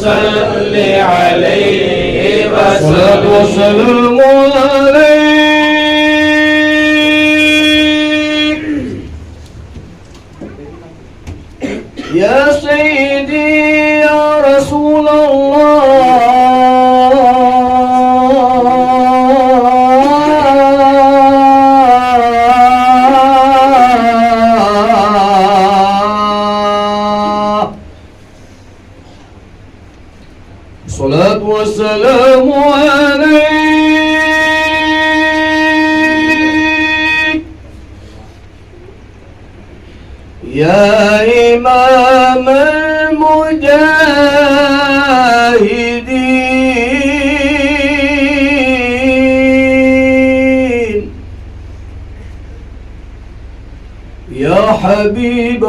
صل عليه وسلم عليك يا سيدي يا رسول الصلاة والسلام عليك يا إمام المجاهدين يا حبيب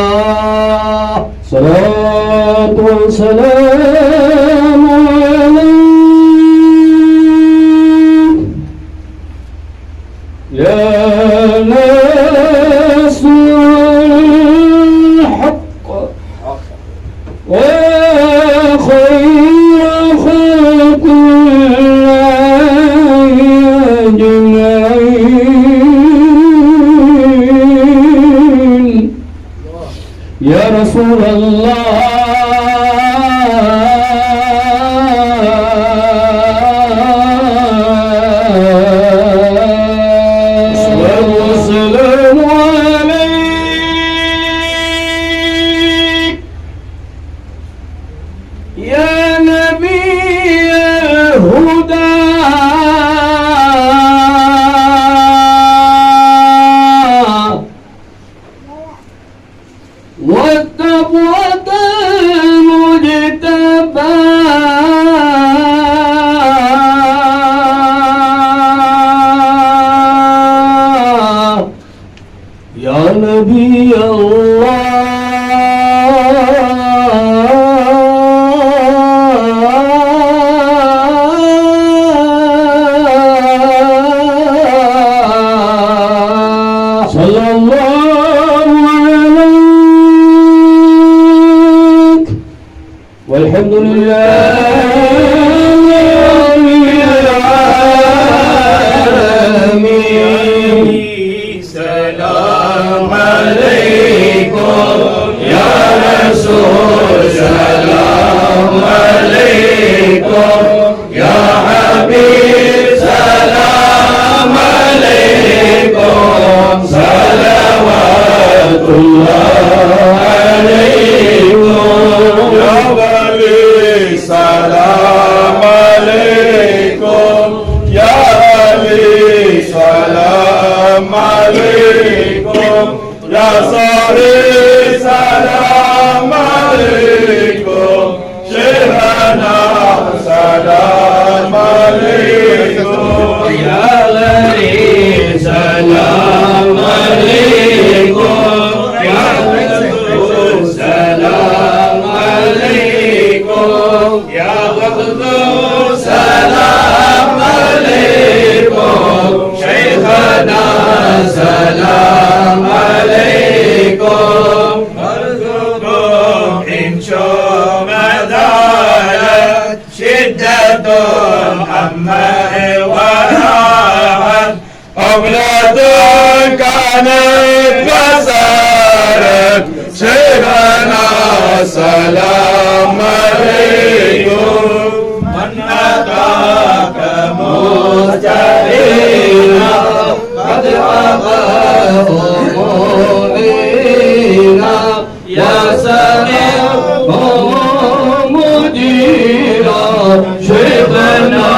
الله صلاة وسلام عليك يا ناصر الحق وخير خلق الله أجمعين يا رسول الله الصلاة والسلام عليك يا نبي الهدى والتقوى المجتبى يا نبي الله صلى الله عليك والحمد لله رب العالمين سلام عليكم يا رسول سلام عليكم يا حبيب سلام عليكم صلوات الله عليكم يا ولي سلام عليكم يا ولي سلام عليكم يا صاحب سلام عليكم شيخنا سلام عليكم يا ولي سلام عليكم يا رسول سلام عليكم يا غفور سلام عليكم شيخنا سلام عليكم مرزقكم إن شاء مدارت شدة حماه وراحت أولاد كانت وصارت شيخنا سلام عليكم من أتاك مستعينا قد عقاه مؤمنا يا سميع مجيرا شيخنا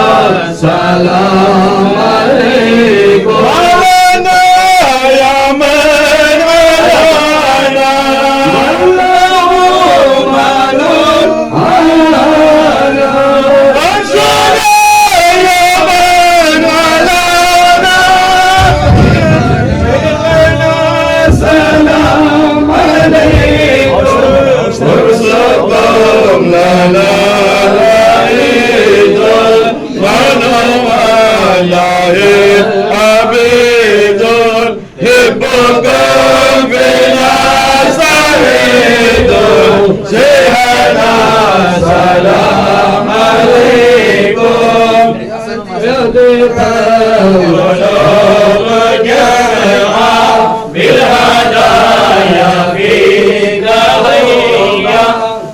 سلام عليكم قلوب جمعا بالهدايا فيك هيا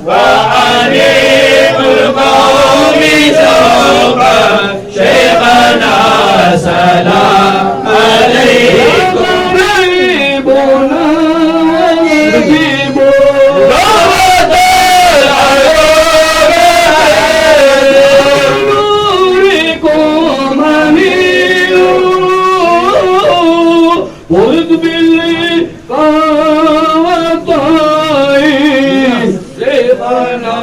وعليم القوم سوقا شيخنا سلام عليكم حبيبنا حبيب روضة العيون نوركم أمين خذ باللقاء والطائف شيخنا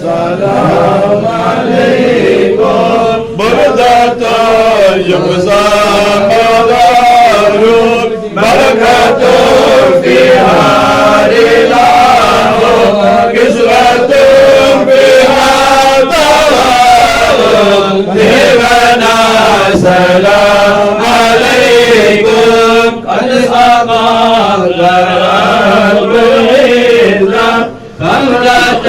سلام عليكم بردة يقظى مدارون بركة فيها إله كسوة بها طوال شيخنا سلام عليكم قد أقام العزة خمرة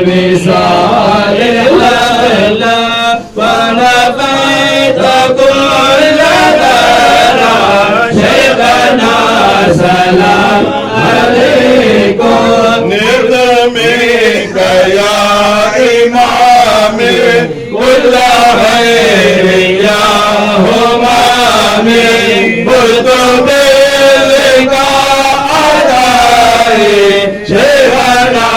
بصال الله ونفيت كل ذرى شيخنا سلام عليكم نرد منك يا إمامي كل خير يا همامي قلت باللقاء أدائي شيخنا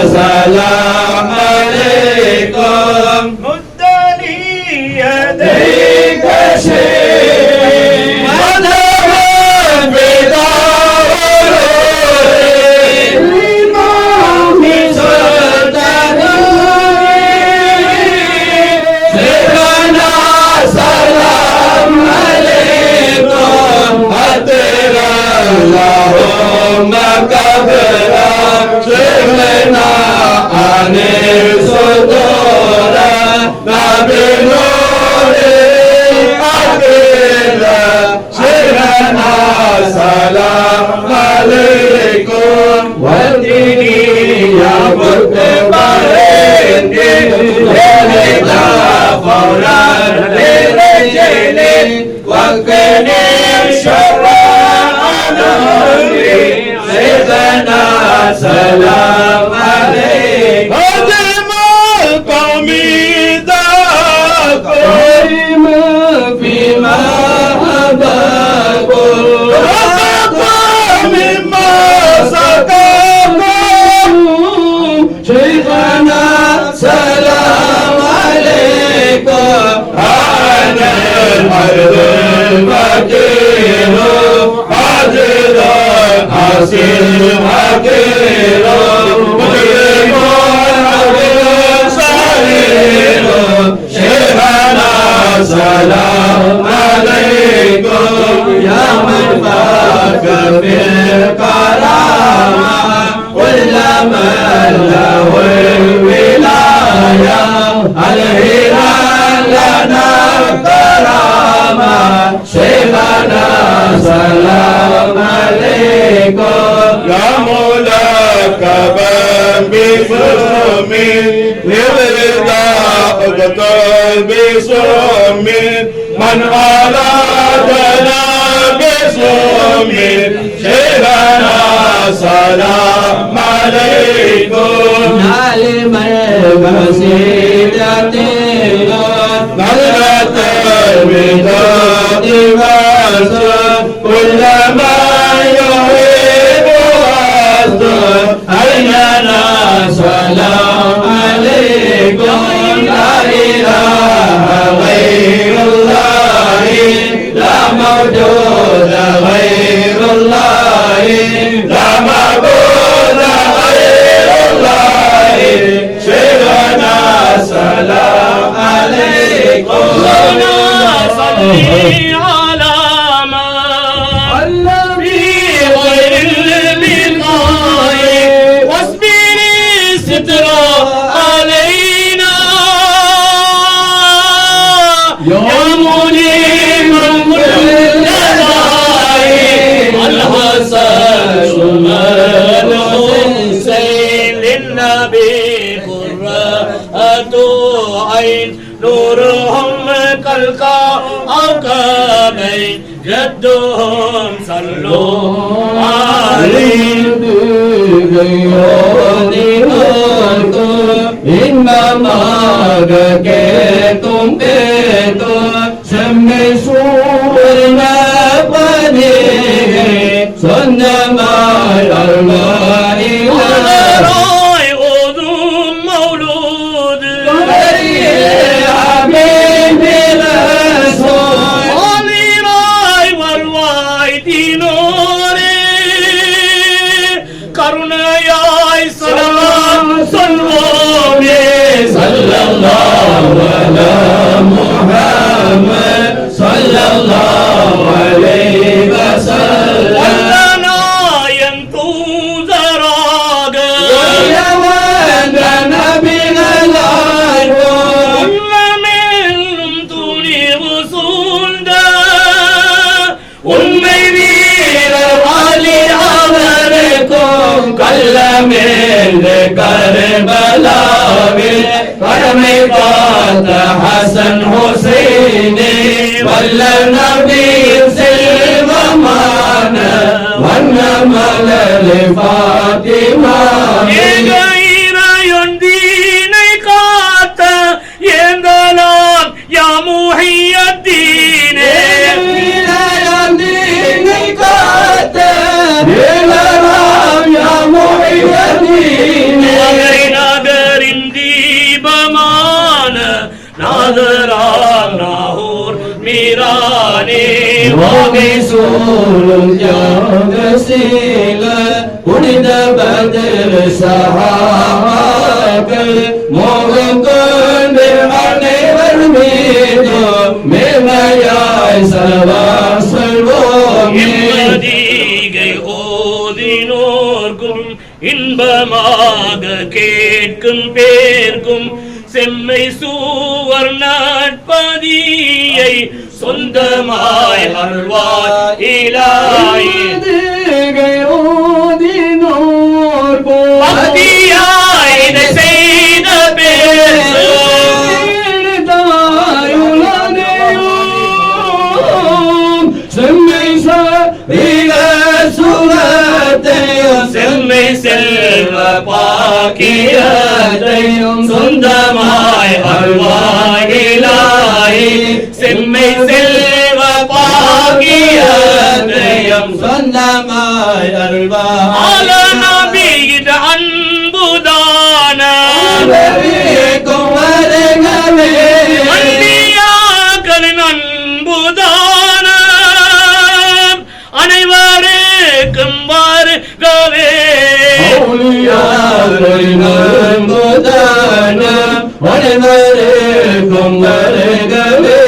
سلام عليكم مد لي يديك شيخ مذهبا بدار الإمام سلطان شيخنا سلام عليكم أدر اللهم كبرا شيخنا أنير صدورا بنور أكلا شيخنا سلام عليكم وديني يا بد بارندي ليلة فورا لرجل وكني شر أمري شيخنا سلام عليكم هدم القوم داكم فيما هداكم رزقكم مما سقاكم شيخنا سلام عليكم أنا الأرض الفقير عاجز حسين حقير مجرم عبد صغير شيخنا سلام عليكم يا من فاك في الكرامة كل من له الولاية الهلال لنا الكرامة شيخنا سلام عليكم يا ملكبا بسم للرضا اقتل بسم من أرادنا بسم شيخنا سلام عليكم نعلم الوسيلة نظرة الوداد والسر كل ما يحب والسر أينا سلام عليكم لا إله غير الله لا موجود غير الله لا معبود غير الله شيخنا سلام عليكم صلي على النبي غير البقاء واصبر سترا علينا يا منيب كل داعي الحسن ثم الحسين للنبي قرة عين نورهم كالقمر الصحابة جدهم صلوا عليه إنما كنتم سمي سورنا بني سنما الله راي أذن مولود حبيبي رسول علي راي والواي نوري كرنا يا سلام صلوا صلى الله على محمد صلى الله عليه وسلم ولنا ينفوز راقا يا ولد نبينا العيون كل من توني وصول دا உண்மை வீரர் علي அவருக்கும் கல்லமேல் கர்பலாவில் கடமை காத்த ஹசன் ஹுசைனே வல்ல நபியின் செல்வமான வண்ண மலர் பாத்திமா ஏக இறையொன்றீனை காத்த ஏந்தலாம் யா முஹியத்தீனே நகரின் தீபமான நாதராம் நாகூர் மீரானே புனித பதர் சஹாபாக்கள் மோகம் கொண்டு அனைவர் மீது மேன்மையாய் சலவா சொல்வோம் எம்மதிகை ஓதினோர்க்கும் இன்பமாக கேட்கும் பேர்க்கும் செம்மை சூவர் நாட்பதியை சொந்தமாய் அருள்வாய் இலாயே பக்தியாய் இதை செய்த பேசு செம்மை செல்வ பாக்கியத்தையும் சொந்தமாய் அருள்வாயிலாய் செம்மை செல்வ பாக்கியத்தையும் சொந்தமாய் அருள்வாய் ஆல நபியின் அன்புதான அன்பியாக்களின் அன்புதான அனைவருக்கும் வருகவே அனைவருக்கும் வருகவே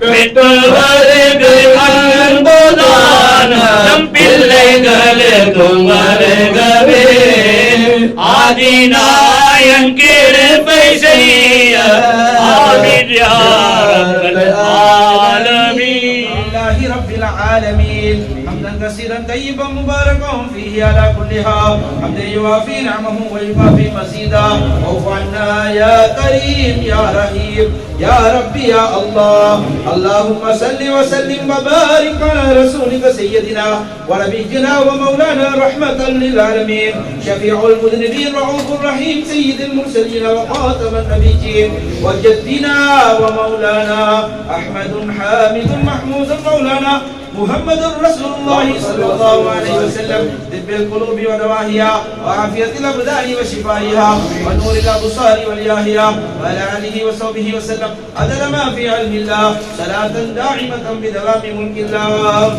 பெற்றவர்கள் அன்புதான நம் பிள்ளைகளுக்கும் வருகவே ஆதிநாயன் கிருபை செய்ய ஆமீன் யா ரப்பல் ஆலமீன் لله رب العالمين حمدا كثيرا طيبا مباركا فيه على كل حال حمدا يوافي نعمه ويكافي مزيدا واعف عنا يا كريم يا رحيم يا ربي يا الله اللهم صل وسلم وبارك على رسولك سيدنا ونبينا ومولانا رحمة للعالمين شفيع المذنبين رؤوف الرحيم سيد المرسلين وخاتم النبيين وجدنا ومولانا أحمد حامد محمود مولانا محمد رسول الله صلى الله عليه وسلم طب القلوب ودواهيها وعافية الأبدان وشفائها ونور الأبصار والياهية وعلى آله وصحبه وسلم عدد ما في علم الله صلاة دائمة بدوام ملك الله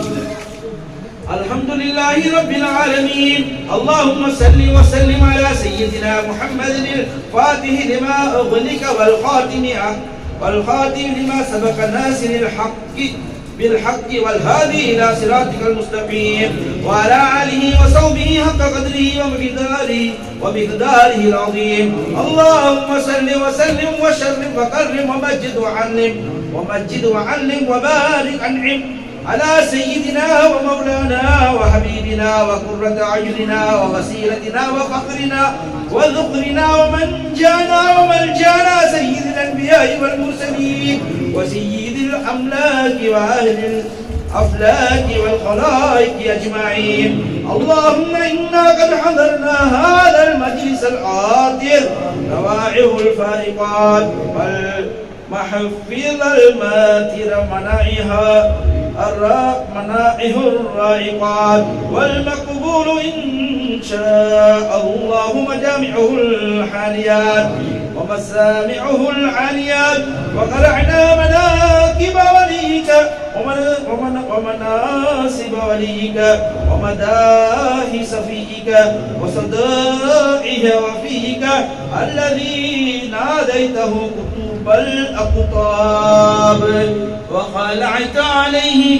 الحمد لله رب العالمين اللهم صل وسلم على سيدنا محمد الفاتح لما أغلق والخاتم لما سبق ناصر الحق بالحق والهادي إلى صراطك المستقيم وعلى آله وصحبه حق قدره ومقداره العظيم اللهم صل وسلم وشرف وكرم ومجد وعلم وبارك أنعم على سيدنا ومولانا وحبيبنا وقرة أعيننا ووسيلتنا وفخرنا وذخرنا ومن جانا وملجانا سيد الأنبياء والمرسلين وسيد الأملاك وأهل الأفلاك والخلائق أجمعين. اللهم إنا قد حضرنا هذا المجلس العاطر روائح الفارقات والمحفظ الماتر منائه الرائقات والمقبول إن شاء الله مجامعه الحاليات ومسامعه العاليات وقرعنا مناكب وليك ومناصب وليك ومداهي صفيك وصدائه وفيك الذي ناديته كتب الأقطاب وخلعت عليه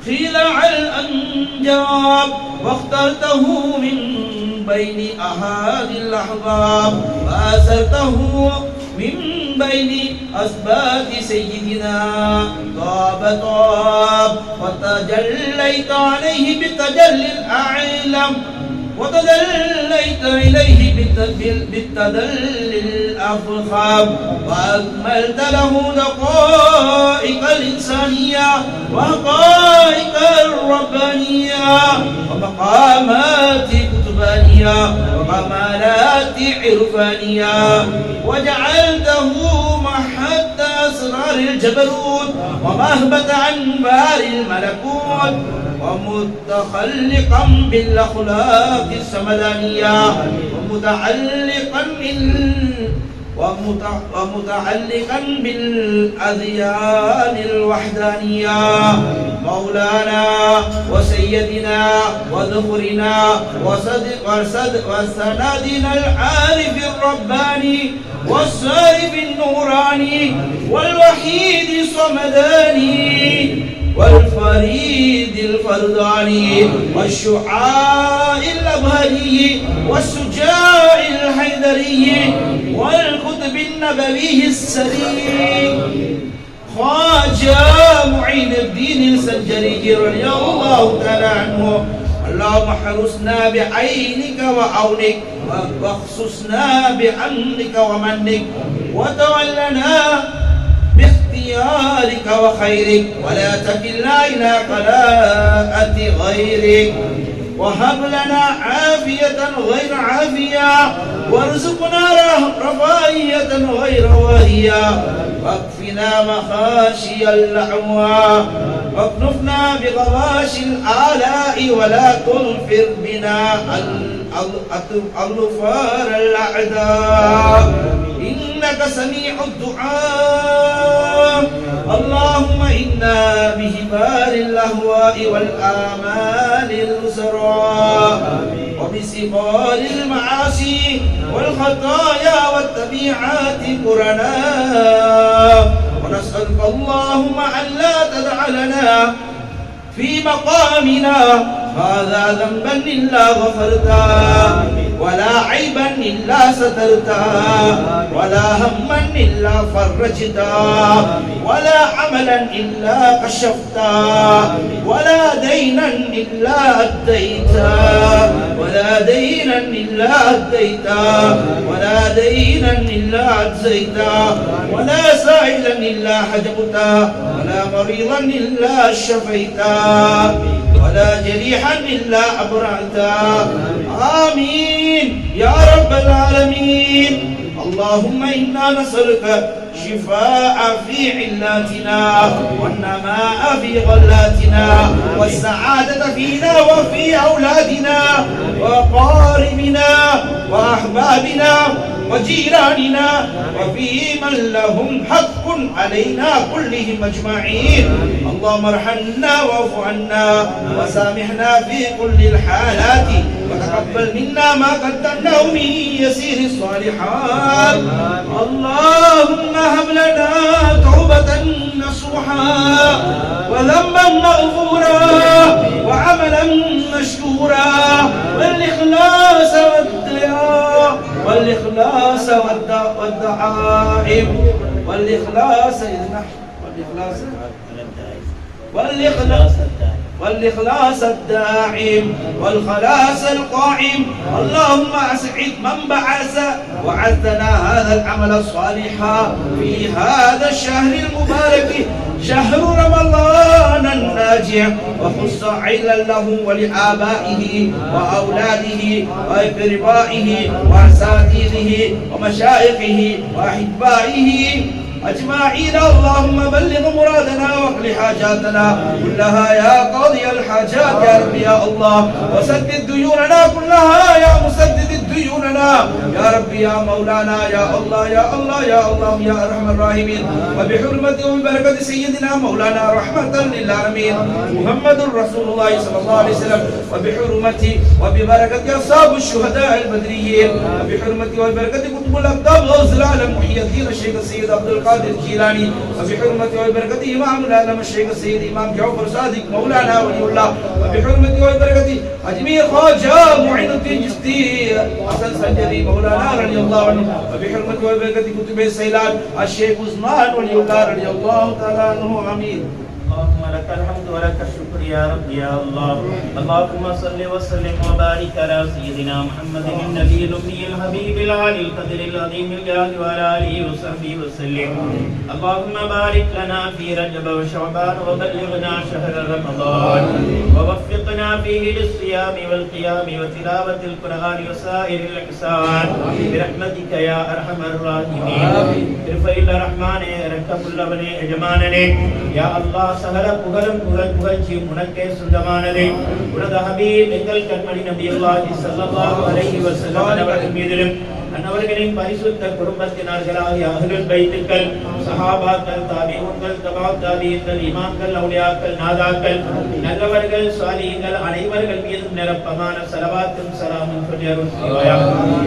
خلع الأنجاب واخترته من بين أهالي الأحباب وأسرته من بين أسباب سيدنا طاب وتجليت عليه بالتجلي الأعلم وتدليت إليه بالتدلي الأفخم وأكملت له دقائق الإنسانية وحقائق الربانية ومقامات كتبانية وكمالات عرفانية وجعلته محد أسرار الجبروت ومهبة أنبار الملكوت ومتخلقا بالأخلاق السمدانية ومتعلقا بالأذيان الوحدانية مولانا وسيدنا وذخرنا وسندنا العارف الرباني والصارف النوراني والوحيد الصمداني والفريد الفرداني والشعاع الأبهري والسجاع الحيدري والقطب النبوي السري خواجة معين الدين السنجري رضي الله تعالى عنه. اللهم احرسنا بعينك وعونك واخصصنا بأمنك ومنك وتولنا باختيارك وخيرك ولا تكلنا إلى قناعة غيرك وهب لنا عافية غير عافية وارزقنا رفاهية غير واهية واكفنا مخاشي اللعوى واكنفنا بغواشي الآلاء ولا تنفر بنا الظفار الأعداء إنك سميع الدعاء. اللهم إنا بهبار الأهواء والآمال الأسراء وبسقال المعاصي والخطايا والتبيعات قرناء ونسألك اللهم أن لا تدع لنا في مقامنا هذا ذنبا إلا غفرته ولا عيبا إلا سترته ولا هما إلا فرجته ولا عملا إلا كشفته ولا دينا إلا أديته ولا دينا إلا أديته ولا دينا إلا أجزيته ولا سائلا إلا حجبته ولا مريضا إلا شفيته ولا جريحا إلا أبرعته. آمين يا رب العالمين. اللهم إنا نسألك شفاء في علاتنا والنماء في غلاتنا والسعادة فينا وفي أولادنا وقاربنا وأحبابنا وجيراننا وفي من لهم حق علينا كلهم أجمعين. اللهم ارحمنا واعف عنا وسامحنا في كل الحالات وتقبل منا ما قدمناه من يسير الصالحات. اللهم هب لنا توبة نصوحا وذنبا مغفورا وعملا مشكورا والإخلاص والدعائم والإخلاص والإخلاص الدائم والخلاص القائم. اللهم أسعد من بعث وعزنا هذا العمل الصالح في هذا الشهر المبارك شهر رمضان الناجع، وخص عيلا له ولآبائه وأولاده وأقربائه وأساتذته ومشايخه وأحبائه أجمعين. اللهم بلغ مرادنا واقض حاجاتنا كلها يا قاضي الحاجات يا رب يا الله، وسدد ديوننا كلها يا مسدد ديوننا يا رب يا مولانا يا الله يا الله يا الله يا أرحم الراحمين. وبحرمة وبركة سيدنا مولانا رحمة للعالمين محمد رسول الله صلى الله عليه وسلم، وبحرمة وببركة أصحاب الشهداء البدريين، وبحرمة وبركة كتب الأقدام غوث العالم محي الدين الشيخ السيد عبد القادر الجيلاني، وبحرمة وبركة إمام العالم الشيخ السيد إمام جعفر صادق مولانا ولي الله، وبحرمة وبركة أجمير خواجة معين الدين جستي حسن سنجري مولانا رضي الله عنه، وبحرمة وبركة كتب السيلان الشيخ عثمان ولي الله رضي الله تعالى عنه. آمين. اللهم لك الحمد ولك الشكر يا رب يا الله. اللهم صل وسلم وبارك على سيدنا محمد النبي الأمي الحبيب العالي القدر العظيم الجاه وعلى آله وصحبه وسلم. اللهم بارك لنا في رجب وشعبان وبلغنا شهر رمضان ووفقنا فيه للصيام والقيام وتلاوة القرآن وسائر الإحسان برحمتك يا أرحم الراحمين. ارفع الرحمن ركب اللبن اجمانني يا الله. சகல புகழும் புகழ்ச்சியும் உனக்கே சொந்தமானதே. உனது ஹபீப் எங்கள் கண்மணி நபியுல்லாஹி ஸல்லல்லாஹு அலைஹி வஸல்லம் அவர்கள் மீதிலும் அன்னவர்களின் பரிசுத்த குடும்பத்தினர்களாகிய அஹ்லுல் பைத்துக்கள், சஹாபாக்கள், தாபிஊன்கள், தபா தாபிஈன்கள், இமாம்கள், அவுலியாக்கள், நாதாக்கள், நல்லவர்கள், சாலிஹீன்கள் அனைவர்கள் மீதும் நிரப்பமான ஸலவாத்தும் ஸலாமும் சொல்லி அருள் செய்வாயாக.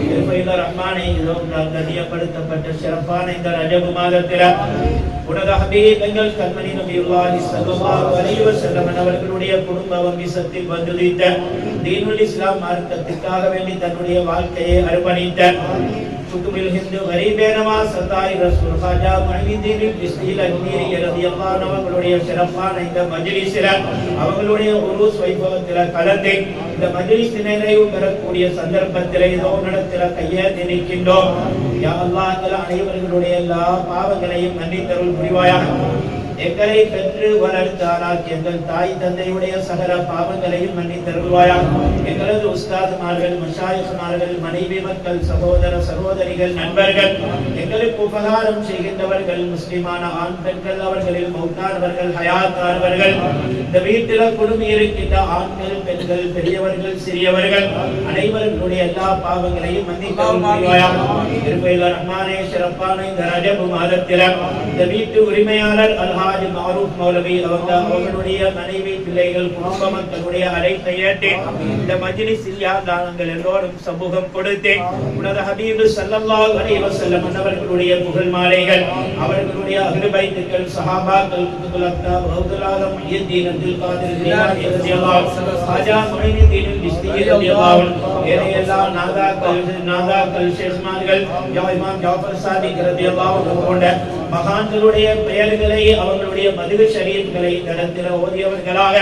திருப்பையில ரஹ்மானே, இதோ கண்ணியப்படுத்தப்பட்ட சிறப்பான இந்த ரஜப் மாதத்தில உனது ஹபீப் எங்கள் கண்மணி நபியுல்லாஹி ஸல்லல்லாஹு அலைஹி வஸல்லம் அவர்களுடைய குடும்ப வம்சத்தில் வந்துதித்த தீனுல் இஸ்லாம் மார்க்கத்திற்காக வேண்டி தன்னுடைய வாழ்க்கையை அர்ப்பணித்த குதுபில் ஹிந்து கரீபேனமா சதாய் ரசூல் ஹாஜா முஹிதீன் பிஸ்மில் அஜ்மீரி ரலியல்லாஹு அன்ஹு அவர்களுடைய சிறப்பான இந்த மஜ்லிஸில் அவர்களுடைய உருஸ் வைபவத்தில் கலந்து இந்த மஜ்லிஸ் நிறைவு பெறக்கூடிய சந்தர்ப்பத்தில் இதோ நடத்தில கையேந்தி நிற்கின்றோம். யா அல்லாஹ், எங்கள் அனைவர்களுடைய எல்லா பாவங்களையும் மன்னித்தருள் புரிவாயாக. எங்களை பெற்று வளர்த்து ஆளாக்கி எங்கள் தாய் தந்தையுடைய சகல பாவங்களையும் மன்னித்தருள்வாயாக. எங்களது உஸ்தாதுமார்கள், மஷாயிஹ்மார்கள், மனைவி மக்கள், சகோதர சகோதரிகள், நண்பர்கள், எங்களுக்கு உபகாரம் செய்கின்றவர்கள், முஸ்லிமான ஆண் பெண்கள், அவர்களில் மௌத்தானவர்கள், ஹயாத்தானவர்கள், இந்த வீட்டில் குடும்பி இருக்கின்ற ஆண்கள், பெண்கள், பெரியவர்கள், சிறியவர்கள் அனைவர்களுடைய எல்லா பாவங்களையும் மன்னித்தருள்வாயாக. திருப்பையில ரஹ்மானே, சிறப்பான இந்த ரஜப் மாதத்தில் இந்த வீட்டு உரிமையாளர் அல்ஹாஜ் மாரூஃப் மௌலவி அவர்களுடைய மனைவி, பிள்ளைகள், குடும்ப மக்களுடைய அழைப்பை ஏற்று இந்த மஜ்லிஸில் யாதானங்கள் எல்லோரும் சமூகம் கொடுத்து உனது ஹபீப் ஸல்லல்லாஹு அலைஹி வஸல்லம் அவர்களுடைய புகழ் மாலைகள், அவர்களுடைய அஹ்லு பைத்துக்கள், சஹாபாக்கள், குதுபுல் அக்தாப், கௌதுல் ஆலம், முஹிதீன் அப்துல் காதிர் ஜீலானி ரலியல்லாஹு அன்ஹு, ஹாஜா முஹிதீன் பிஸ்மி ரலியல்லாஹு அன்ஹு, ஏனையெல்லா நாதாக்கள், ஷேக்மார்கள், இமாம் ஜாஃபர் சாதிக் ரலியல்லாஹு அன்ஹு போன்ற மகான்களுடைய பெயர்களை, அவர்களுடைய மதுவு ஷரீஃப்களை நடத்தின ஓதியவர்களாக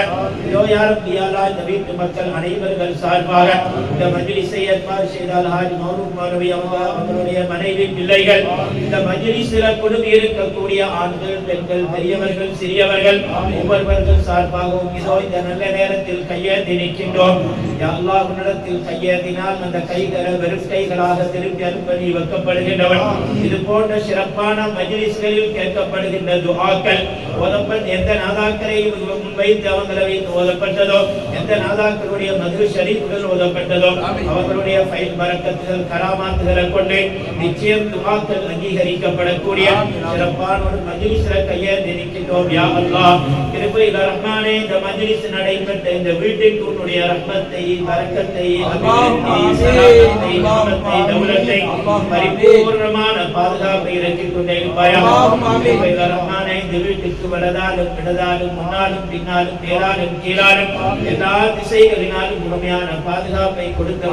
இதோ யா ரப்பி யா அல்லாஹ், இந்த வீட்டு மக்கள் அனைவர்கள் சார்பாக இந்த மஜ்லிஸை ஏற்பாடு செய்த அல்ஹாஜ் மௌரூஃப் மௌலவி அவர்களுடைய மனைவி, பிள்ளைகள், இந்த மஜ்லிஸில் குழுமி இருக்கக்கூடிய ஆண்கள், பெண்கள், பெரியவர்கள், சிறியவர்கள் ஒவ்வொருவர்கள் சார்பாகவும் இதோ இந்த நல்ல நேரத்தில் கையேந்தி நிற்கின்றோம். யா அல்லாஹ், உன்னிடத்தில் கையேந்தினால் அந்த கைகள் வெறும் கைகளாக திருப்பி அனுப்பி வைக்கப்படுகின்றவன். இது போன்ற சிறப்பான மஜ்லிஸ்களில் கேட்கப்படுகின்ற துஆக்கள் ஓதப்பட்ட எந்த நாதாக்களை முன்வைத்து அவங்களை வைத்து ஓதப்பட்டதோ, எந்த நாதாக்களுடைய மது ஷரீஃப்கள் ஓதப்பட்டதோ அவர்களுடைய ஃபைல் பரக்கத்துகள், கராமாத்துகளை கொண்டு நிச்சயம் துஆக்கள் அங்கீகரிக்கப்படக்கூடிய சிறப்பான ஒரு மஜ்லிஸில் கையேந்தி நிற்கின்றோம். யா அல்லாஹ், கிருபையில ரஹ்மானே, இந்த மஜ்லிஸ் நடைபெற்ற இந்த வீட்டிற்கு உன்னுடைய ரஹ்மத்தை, பரக்கத்தை, அபிவிருத்தி, சலாமத்தை, நிஅமத்தை, தௌலத்தை, பரிபூர்ணமான பாதுகாப்பை இறக்கிக் கொண்டே இருப்பாயாக. கிருபையில ரஹ்மானே, இந்த வீட்டுக்கு வலதாலும் இடதாலும் முன்னாலும் பின்னாலும் மேலாலும் கீழாலும் எல்லா திசைகளினாலும் முழுமையான பாதுகாப்பை கொடுத்த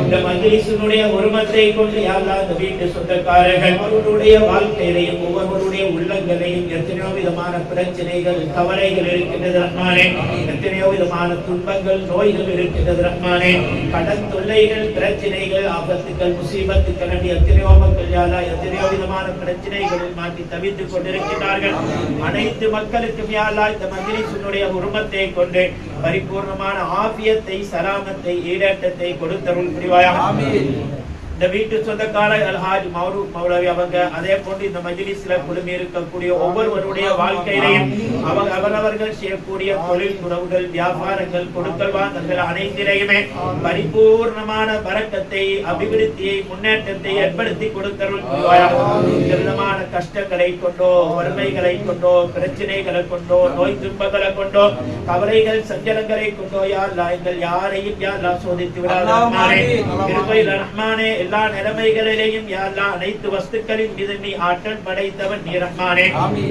இந்த மஜ்லிஸினுடைய உரிமத்தை கொண்டு யா அல்லாஹ் இந்த வீட்டு சொந்தக்காரர்கள் அவர்களுடைய வாழ்க்கையிலையும் ஒவ்வொருவருடைய உள்ளங்களையும் எத்தனையோ விதமான பிரச்சனைகள் கவலைகள் இருக்கின்றது ரஹ்மானே, எத்தனையோ விதமான துன்பங்கள் நோய்கள் இருக்கின்றது ரஹ்மானே, கடன் தொல்லைகள் பிரச்சனைகள் ஆபத்துக்கள் முசீபத்துக்கள் எத்தனையோ மக்கள் யா அல்லாஹ் எத்தனையோ விதமான பிரச்சனைகளில் மாட்டி தவித்துக் கொண்டிருக்கிறார்கள். அனைத்து மக்களுக்கும் யா அல்லாஹ் இந்த மஜ்லிஸினுடைய உரிமத்தை கொண்டு பரிபூர்ணமான ஆஃபியத்தை சலாமத்தை ஈடேற்றத்தை கொடுத்தருள் புரிவாயாக. ஆமீன். இந்த வீட்டு சொந்தக்காரர் அல்ஹாஜ் மௌரூப் மௌலவி அவங்க அதே போன்று இந்த மஜ்லிஸ்ல குழுமி இருக்கக்கூடிய ஒவ்வொருவருடைய வாழ்க்கையிலையும் அவரவர்கள் செய்யக்கூடிய தொழில் துறவுகள் வியாபாரங்கள் கொடுக்கல் வாங்கல்கள் அனைத்திலையுமே பரிபூர்ணமான பரக்கத்தை அபிவிருத்தியை முன்னேற்றத்தை ஏற்படுத்தி கொடுத்தருள் விதமான கஷ்டங்களை கொண்டோ வறுமைகளை கொண்டோ பிரச்சனைகளை கொண்டோ நோய் துன்பங்களை கொண்டோ கவலைகள் சஞ்சலங்களை கொண்டோ யா அல்லாஹ் எங்கள் யாரையும் யா அல்லாஹ் சோதித்து விடாதே ரஹ்மானே. எல்லா நிலைமைகளிலேயும் யா அல்லாஹ் அனைத்து வஸ்துக்களின் மீது நீ ஆற்றல் படைத்தவன் நீ ரஹ்மானே.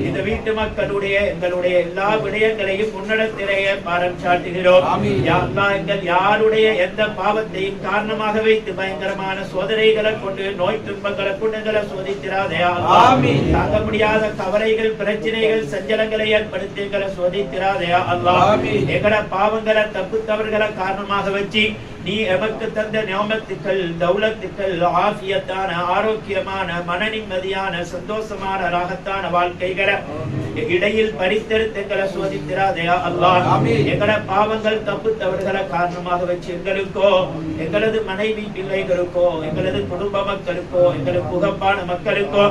இந்த வீட்டு மக்களுடைய எங்களுடைய எல்லா விடயங்களையும் முன்னடத்திலேயே பாரம் சாட்டுகிறோம். யா அல்லாஹ் எங்கள் யாருடைய எந்த பாவத்தையும் காரணமாக வைத்து பயங்கரமான சோதனைகளை கொண்டு நோய் துன்பங்களை கொண்டு எங்களை சோதித்திராதே அல்லாஹ். தாங்க முடியாத கவலைகள் பிரச்சனைகள் சஞ்சலங்களை ஏற்படுத்தி எங்களை சோதித்திராதே அல்லாஹ். எங்களோட பாவங்களை தப்பு தவறுகளை காரணமாக வச்சு நீ எமக்கு தந்த நியமத்துக்கள் தௌலத்துக்கள் ஆஃபியத்தான ஆரோக்கியமான மன நிம்மதியான சந்தோஷமான ராகத்தான வாழ்க்கைகளை இடையில் பரித்தெடுத்துங்களை சோதித்திராதே அல்லாஹ். எங்களோட பாவங்கள் தப்பு தவறுகளை காரணமாக வச்சு எங்களுக்கோ எங்களது மனைவி பிள்ளைகளுக்கோ எங்களது குடும்ப மக்களுக்கோ எங்களுக்கு புகப்பான மக்களுக்கோ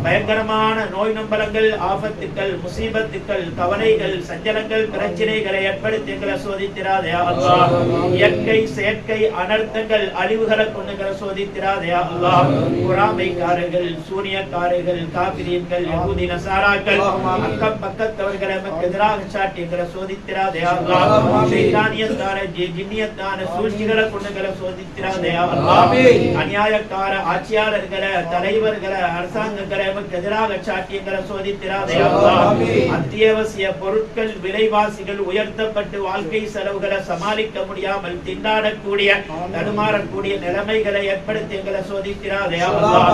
பயங்கரமான நோய் நம்பலங்கள் ஆபத்துக்கள் முசீபத்துக்கள் கவலைகள் சஞ்சலங்கள் பிரச்சனைகளை ஏற்படுத்தி எங்களை சோதித்திராதே அல்லாஹ். இயற்கை செயற்கை அனர்த்தங்கள் அழிவுகளை கொண்டு சோதித்திராதே அல்லாஹ். பொறாமைக்காரர்கள் சூனியக்காரர்கள் காபிரியன்கள் யஹூதி நசாராக்கள் அக்கம் பக்கத்தவர்களை நமக்கு எதிராக சாட்டி எங்களை சோதித்திராதே அல்லாஹ். ஷைத்தானியத்தான ஜின்னியத்தான சூழ்ச்சிகளை கொண்டு சோதித்திராதே அல்லாஹ். அநியாயக்கார ஆட்சியாளர்களை தலைவர்களை அரசாங்கங்களை நமக்கு எதிராக சாட்டி எங்களை சோதித்திராதே அல்லாஹ். அத்தியாவசிய பொருட்கள் விலைவாசிகள் உயர்த்தப்பட்டு வாழ்க்கை செலவுகளை சமாளிக்க முடியாமல் திண்டாடக்கூடிய தடுமாறக்கூடிய நிலைமைகளை ஏற்படுத்தி எங்களை சோதித்திராதே அல்லாஹ்.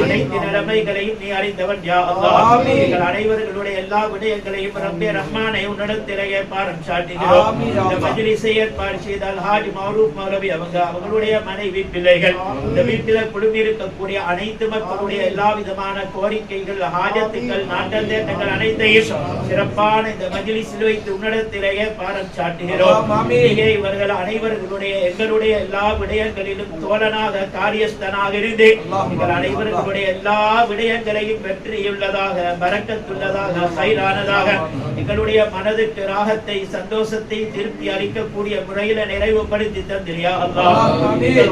அனைத்து நிலைமைகளையும் நீ அறிந்தவன் யா அல்லாஹ். எங்கள் அனைவர்களுடைய எல்லா விடயங்களையும் ரப்பே ரஹ்மானை உன்னிடத்திலேயே பாரம் சாட்டுகிறோம். இந்த மஜ்லிஸை ஏற்பாடு செய்த அல்ஹாஜ் மௌரூப் மௌலவி அவங்களுடைய மனைவி பிள்ளைகள் இந்த வீட்டில் குழுமி இருக்கக்கூடிய அனைத்து மக்களுடைய எல்லா விதமான கோரிக்கைகள் ஹாஜத்துக்கள் நாட்டங்கள் அனைத்தையும் சிறப்பான இந்த மஜ்லிஸில் வைத்து உன்னிடத்திலேயே பாரம் சாட்டுகிறோம். இவர்கள் அனைவர்களுடைய எங்களுடைய எல்லா விடயங்களிலும் தோழனாக காரியஸ்தனாக இருந்து எங்கள் அனைவர்களுடைய எல்லா விடயங்களையும் வெற்றியுள்ளதாக பரக்கத்துள்ளதாக சைரானதாக எங்களுடைய மனதுக்கு ராகத்தை சந்தோஷத்தை திருப்தி அளிக்கக்கூடிய முறையில நிறைவுபடுத்தி தந்திரியா அல்லாஹ்.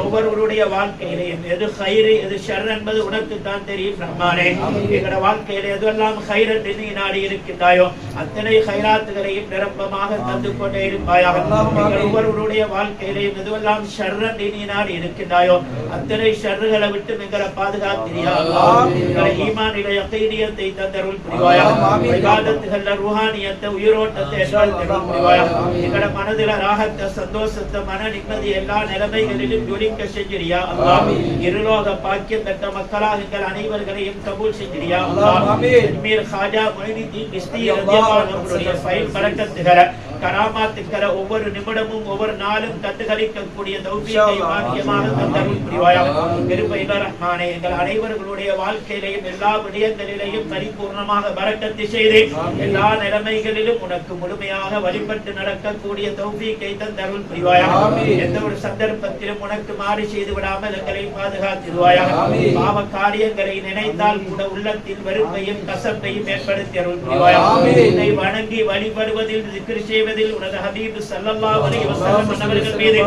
ஒவ்வொருவருடைய வாழ்க்கையிலையும் எது ஹைர் எது ஷர் என்பது உனக்கு தான் தெரியும் ரஹ்மானே. எங்களோட வாழ்க்கையில எதுவெல்லாம் ஹைர் என்று நீ நாடி இருக்கின்றாயோ அத்தனை ஹைராத்துகளையும் நிரப்பமாக தந்து கொண்டே இருப்பாயாக. ஒவ்வொருவருடைய வாழ்க்கையிலையும் எதுவெல்லாம் ஷர் என்று நீ நாடி இருக்கின்றாயோ அத்தனை ஷர்களை விட்டு எங்களை பாதுகாத்திரியா அல்லாஹ். எங்களை ஈமானில யகீனியத்தை தந்தருள் புரிவாயாக. இபாதத்துகள்ல ரூஹானியத்தை உயிரோட்டத்தை ஏற்படுத்தருள் புரிவாயாக. எங்களோட மனதில ராகத்தை சந்தோஷத்தை மன நிம்மதி எல்லா நிலைமைகளிலும் ஜொலிக்க செஞ்சிரியா அல்லாஹ். இருலோக பாக்கியம் பெற்ற மக்களாக எங்கள் அனைவர்களையும் கபூல் செஞ்சிரியா அல்லாஹ். மீர் ஹாஜா மொய்னுதீன் சிஸ்தி ரலியல்லாஹு அன்ஹுடைய ஃபைல் பரக்கத்துகளை கராமாத்துக்களை ஒவ்வொரு நிமிடமும் ஒவ்வொரு நாளும் கண்டுகளிக்கக்கூடிய தௌஃபீகை பாக்கியமாக தந்தருள் புரிவாயாக. கிருபையுள்ள ரஹ்மானே, எங்கள் அனைவர்களுடைய வாழ்க்கையிலையும் எல்லா விடயங்களிலேயும் பரிபூர்ணமாக பரக்கத்து செய்து எல்லா நிலைமைகளிலும் உனக்கு முழுமையாக வழிபட்டு நடக்கக்கூடிய தௌஃபீகை தந்தருள் புரிவாயாக. எந்த ஒரு சந்தர்ப்பத்திலும் உனக்கு மாறி செய்து விடாமல் எங்களை பாதுகாத்திடுவாயாக. பாவ காரியங்களை நினைத்தால் கூட உள்ளத்தில் வெறுப்பையும் கசப்பையும் ஏற்படுத்தி அருள் புரிவாயாக. உன்னை வணங்கி வழிபடுவதில் திக்ர் செய்வதில் செய்வதில் உனது ஹபீப் ஸல்லல்லாஹு அலைஹி வஸல்லம் அவர்கள் மீது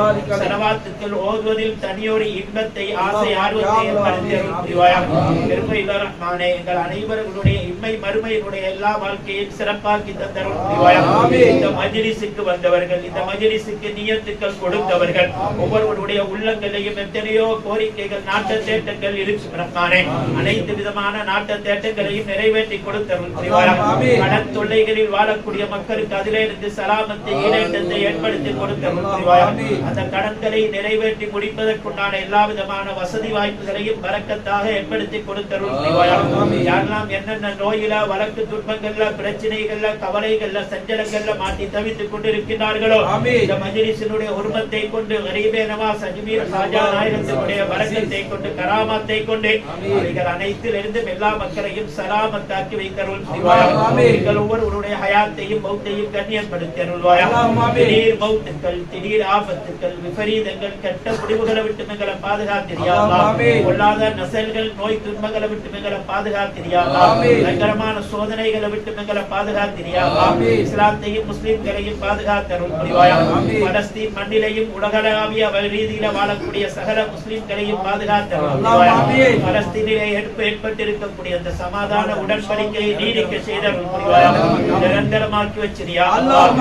ஸலவாத்துக்கள் ஓதுவதில் தனியொரு இன்பத்தை ஆசை ஆர்வத்தை ஏற்படுத்தி அருள்வாயாக. பெருமையுள்ள ரஹ்மானே, எங்கள் அனைவர்களுடைய இம்மை மறுமையினுடைய எல்லா வாழ்க்கையும் சிறப்பாக்கி தந்தருள்வாயாக. இந்த மஜ்லிஸுக்கு வந்தவர்கள், இந்த மஜ்லிஸுக்கு நியத்துக்கள் கொடுத்தவர்கள் ஒவ்வொருவருடைய உள்ளங்களையும் எத்தனையோ கோரிக்கைகள் நாட்ட தேட்டங்கள் இருக்கு ரஹ்மானே, அனைத்து விதமான நாட்ட தேட்டங்களையும் நிறைவேற்றி கொடுத்தருள்வாயாக. கடன் தொல்லைகளில் வாழக்கூடிய மக்களுக்கு அதிலே இருந்து சலாமத்தை ஈடேற்றத்தை ஏற்படுத்தி கொடுத்தருள்வாயாக. அந்த கடன்களை நிறைவேற்றி முடிப்பதற்குண்டான எல்லா விதமான வசதி வாய்ப்புகளையும் பரக்கத்தாக ஏற்படுத்தி கொடுத்தருள்வாயாக. யாரெல்லாம் என்னென்ன நோயில வழக்கு துன்பங்கள்ல பிரச்சனைகள்ல கவலைகள்ல சஞ்சலங்கள்ல மாட்டி தவித்துக் கொண்டிருக்கிறார்களோ இந்த மஜ்லிஸினுடைய உருமத்தை கொண்டு கரீபே நவாஸ் அஜ்மீர் ஹாஜா நாயகத்தினுடைய பரக்கத்தை கொண்டு கராமத்தை கொண்டு அவைகள் அனைத்திலிருந்து எல்லா மக்களையும் சலாமத்தாக்கி வைத்தருள்வாயாக. எங்கள் ஒவ்வொருவருடைய ஹயாத்தையும் மௌத்தையும் கண்ணியப்படுத்தி அருள்வாயாக. திடீர் மௌத்துக்கள், திடீர் ஆபத்துக்கள், விபரீதங்கள், கெட்ட முடிவுகளை விட்டு எங்களை பாதுகாத்திரியாதா. கொள்ளாத நசல்கள், நோய் துன்பங்களை விட்டு எங்களை பாதுகாத்திரியாதா. பயங்கரமான சோதனைகளை விட்டு எங்களை பாதுகாத்திரியாதா. இஸ்லாத்தையும் முஸ்லிம்களையும் பாதுகாத்தருள்வாயாக. பலஸ்தீன் மண்ணிலையும் உலகளாவிய ரீதியில வாழக்கூடிய சகல முஸ்லிம்களையும் பாதுகாத்தருள்வாயாக. பலஸ்தீனிலே ஏற்பட்டிருக்கக்கூடிய அந்த சமாதான உடன்படிக்கையை நீடிக்க செய்தருள்வாயாக. நிரந்தரமாக்கி வச்சிரியா அல்லாஹ்.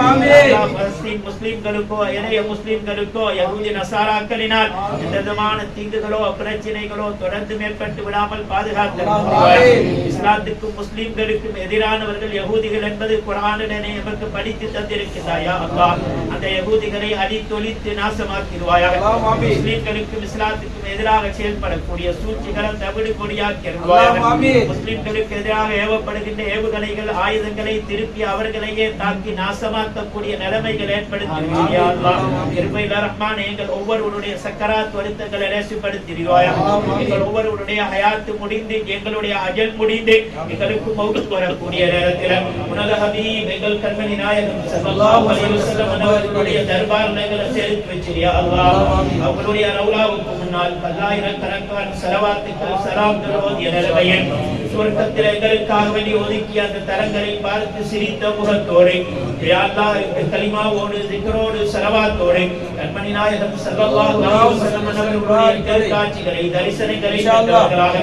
பலஸ்தீன் முஸ்லிம்களுக்கோ ஏனைய முஸ்லிம்களுக்கோ யஹூதி நசாராக்களினால் எந்த விதமான தீங்குகளோ பிரச்சனைகளோ தொடர்ந்து மேற்பட்டு விடாமல் பாதுகாத்தருள்வாயாக. இஸ்லாத்துக்கும் முஸ்லிம்களுக்கும் எதிரானவர்கள் யஹூதிகள் என்பது குர்ஆனிலே நமக்கு படித்து தந்திருக்கிறாயா அல்லாஹ். அந்த யஹூதிகளை அழித்தொழித்து நாசமாக்கிடுவாயாக. முஸ்லிம்களுக்கும் இஸ்லாத்துக்கும் எதிராக செயல்படக்கூடிய சூழ்ச்சிகளை தவிடு கொடியாக்கிடுவாயாக. முஸ்லிம்களுக்கு எதிராக ஏவப்படுகின்ற ஏவுகணைகள் ஆயுதங்களை திருப்பி அவர்களையே தாக்கி நாசமாக்கக்கூடிய நிலைமைகள் ஏற்படுத்திடுவாயா அல்லாஹ். கிருபையுள்ள ரஹ்மான், எங்கள் ஒவ்வொருவருடைய சக்கராத் வருத்தங்களை லேசுபடுத்திடுவாயாக. எங்கள் ஒவ்வொருவருடைய ஹயாத்து முடிந்து எங்களுடைய அஜல் முடிந்து எங்களுக்கு மௌத் வரக்கூடிய நேரத்தில் உனது ஹபீப் எங்கள் கண்மணி நாயகம் ஸல்லல்லாஹு அலைஹி வஸல்லம் அவர்களுடைய தர்பார் எங்களை சேர்த்து வச்சிரியா அல்லாஹ். அவர்களுடைய ரவுலாவுக்கு முன்னால் பல்லாயிரக்கணக்கான ஸலவாத்துக்கள் ஸலாம்கள் ஓதிய நிலைமையில் சுவர்க்கத்தில் எங்களுக்காக வேண்டி ஒதுக்கிய அந்த தரங்களை பார்த்து சிரித்த முகத்தோடு யா அல்லாஹ் கலிமாவோடு திக்ரோடு ஸலவாத்தோடு கண்மணி நாயகம் ஸல்லல்லாஹு அலைஹி வஸல்லம் அவர்களுடைய காட்சிகளை தரிசனங்களை பெற்றவர்களாக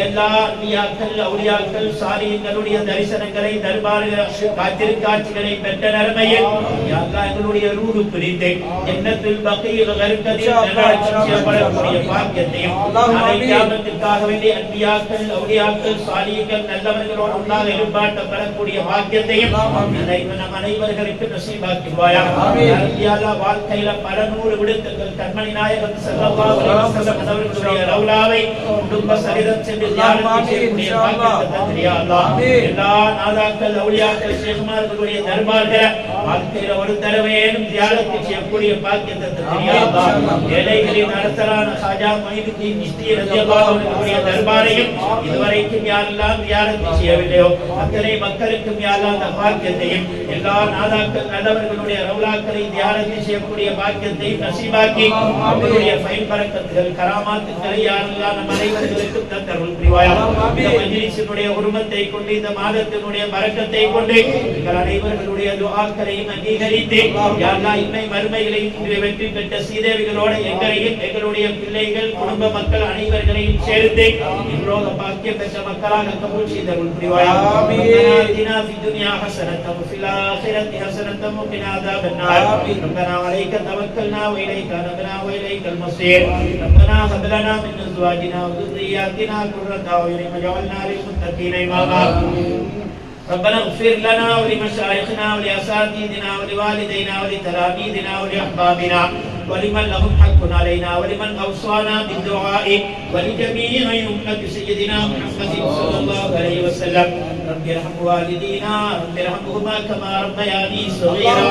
எல்லா அன்பியாக்கள் அவுலியாக்கள் சாலிஹீன்களுடைய தரிசனங்களை தர்பார்கள் காட்சிகளை பெற்ற நிலைமையில் யா அல்லாஹ் எங்களுடைய ரூஹு பிரிந்து ஜன்னத்துல் பகீல் கர்கதில் நலவாழ்ச்சியப்படக்கூடிய பாக்கியத்தையும் நாளை கியாமத்திற்காக வேண்டி அன்பியாக்கள் அவுலியாக்கள் சாலிஹீன்கள் நல்லவர்களோடு உண்டாக எழுப்பாட்டப்படக்கூடிய பாக்கியத்தையும் நம் அனைவர்களுக்கு நசீபாக்குவாயாக. யா அல்லாஹ் வாழ்க்கையில பல நூறு விடுத்தங்கள் கண்மணி நாயகம் ஸல்லல்லாஹு அலைஹி வஸல்லம் அவர்களுடைய ரவுலாவை குடும்ப சரிதம் சென்று தியானம் செய்யக்கூடிய பாக்கியத்தை தந்திரியா அல்லாஹ். எல்லா நாதாக்கள் அவுலியாக்கள் ஷேகுமார்களுடைய தர்பார்களை வாழ்க்கையில ஒரு தடவையேனும் தியானத்தை செய்யக்கூடிய பாக்கியத்தை தந்திரியா அல்லாஹ். ஏழைகளின் அரசரான ஹாஜா மொய்னுத்தீன் சிஸ்தி ரலியல்லாஹு அன்ஹுடைய தர்பாரையும் இதுவரைக்கும் யாரெல்லாம் தியானத்தை செய்யவில்லையோ அத்தனை மக்களுக்கும் யாரெல்லாம் அந்த பாக்கியத்தையும் எல்லா நாதாக்கள் நல்லவர்களுடைய ரவுலாக்களை தியானத்தை செய்யக்கூடிய பாக்கியத்தையும் நசீபாக்கி அவர்களுடைய ஃபைல் பரக்கத்துகள் கராமாத்துக்களை யாரெல்லாம் நம் அனைவர்களுக்கும் தந்தருள் புரிவாயாக. இந்த மஜ்லிஸினுடைய உருமத்தை கொண்டு இந்த மாதத்தினுடைய பரக்கத்தை கொண்டு எங்கள் அனைவர்களுடைய துஆக்களையும் அங்கீகரித்து யா அல்லாஹ் இம்மை மறுமைகளையும் வெற்றி பெற்ற சீதேவிகளோடு எங்களையும் எங்களுடைய பிள்ளைகள் குடும்ப மக்கள் அனைவர்களையும் சேர்த்து இவ்ரோக பாக்கியம் பெற்ற மக்களாக கபூல் செய்தருள் புரிவாயாக. ஆமீன். في الدنيا حسنة وفي الآخرة حسنة وقنا عذاب النار. ربنا عليك توكلنا وإليك أنبنا وإليك المصير. ربنا هب لنا من أزواجنا وذرياتنا قرة أعين واجعلنا للمتقين إماما. ربنا اغفر لنا ولمشايخنا ولأساتذتنا ولوالدينا ولتلاميذنا ولأحبابنا ولمن لهم حق علينا ولمن أوصانا بالدعاء ولجميع أمة سيدنا محمد صلى الله عليه وسلم. رب ارحم والدينا رب ارحمهما كما ربياني صغيرا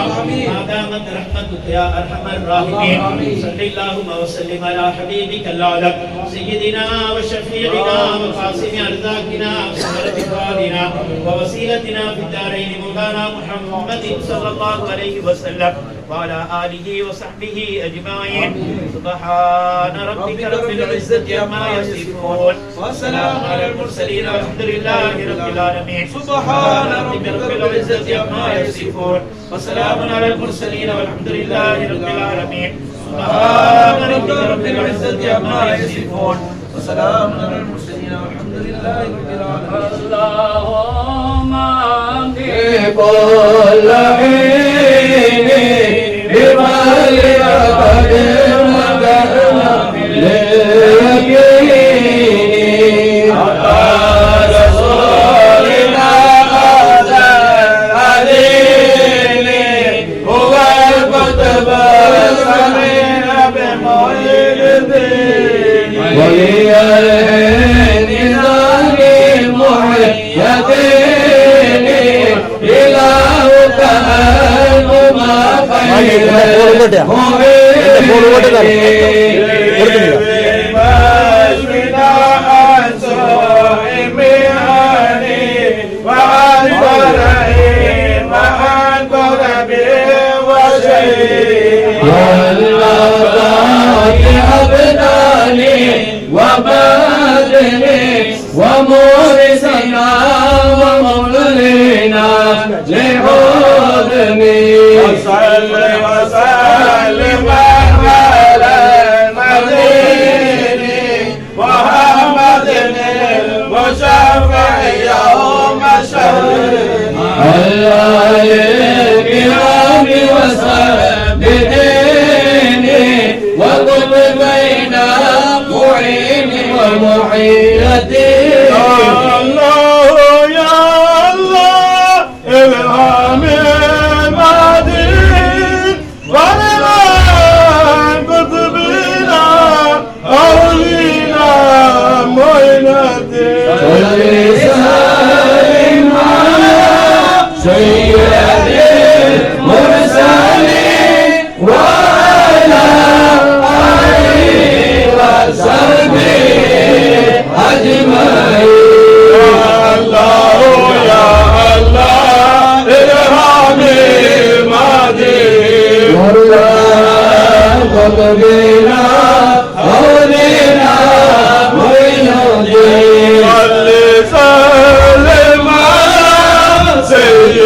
ما دامت رحمتك يا أرحم الراحمين. صل اللهم وسلم على حبيبك الأعلى سيدنا وشفيعنا وقاسم أرزاقنا وصبر بفادنا ووسيلتنا في الدارين مولانا محمد صلى الله عليه وسلم. وعلى آله وصحبه أجمعين سبحان ربك رب العزة عما يصفون وسلام على المرسلين والحمد لله رب العالمين سبحان ربك رب العزة عما يصفون وسلام على المرسلين والحمد لله رب العالمين سبحان ربك رب العزة عما يصفون وسلام على المرسلين والحمد لله رب العالمين اللهم بكل حين بمالك قدر لليقين على رسولنا هذا العليل هو الكتب السمين بمولده ولي النظام محيتين إلهك أنما خير وبدني ومورثنا ومولينا لحضني وصل وسلم على المدين محمد المشفع يوم الشهر على الكرام وسبحيني وقل بين معين ومعينتي الله يا الله الهام المدين ولمن قطبنا أولينا معينتي صلي سلم على سيدي المرسلين وعلى آله وصحبه أجمعين الله يا الله الهام المدين وارزق بنا أولينا معينتي صلي سلم على سيدي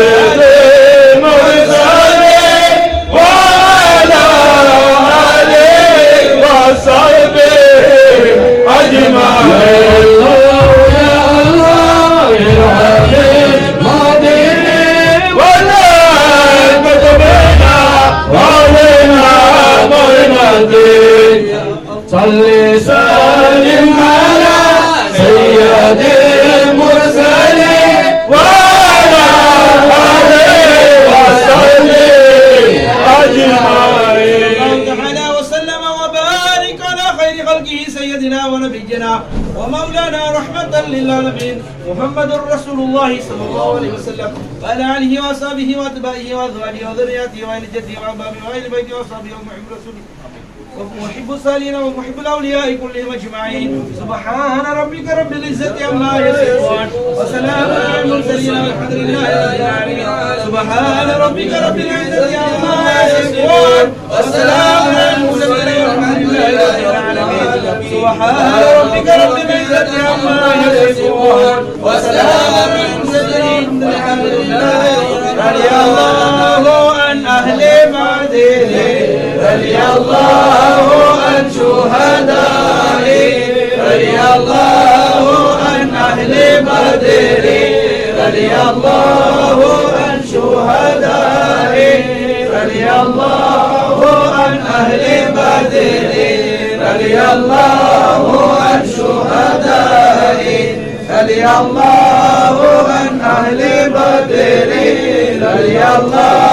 المرسلين وعلى آله وصحبه أجمعين الله يا الله الهام المدين ولا كتبنا وعلينا معينتي صلي سلم على سيدي المرسلين وعلى آله وصحبه أجمعين تعالى وسلم وبارك على خير خلقه سيدنا ونبينا ومولانا رحمة للعالمين محمد رسول الله صلى الله عليه وسلم وعلى آله وأصحابه وأتباعه وأزواجه وذرياته وأهل جده وأحبابه وأهل بيته وأصحابه ومحب رسوله ومحب الصالحين ومحب الأولياء كلهم أجمعين سبحان ربك رب العزة عما يصفون وسلام على المرسلين والحمد لله رب العالمين سبحان ربك رب العزة عما يصفون وسلام على المرسلين والحمد لله رب العالمين سبحان ربك رب العزة عما يصفون وسلام على المرسلين والحمد لله رضي الله عن أهل مدينة رضي الله عن شهدائي رضي الله عن أهل بدر رضي الله عن شهدائي رضي الله عن أهل بدر رضي الله عن شهدائي رضي الله عن أهل بدر رضي الله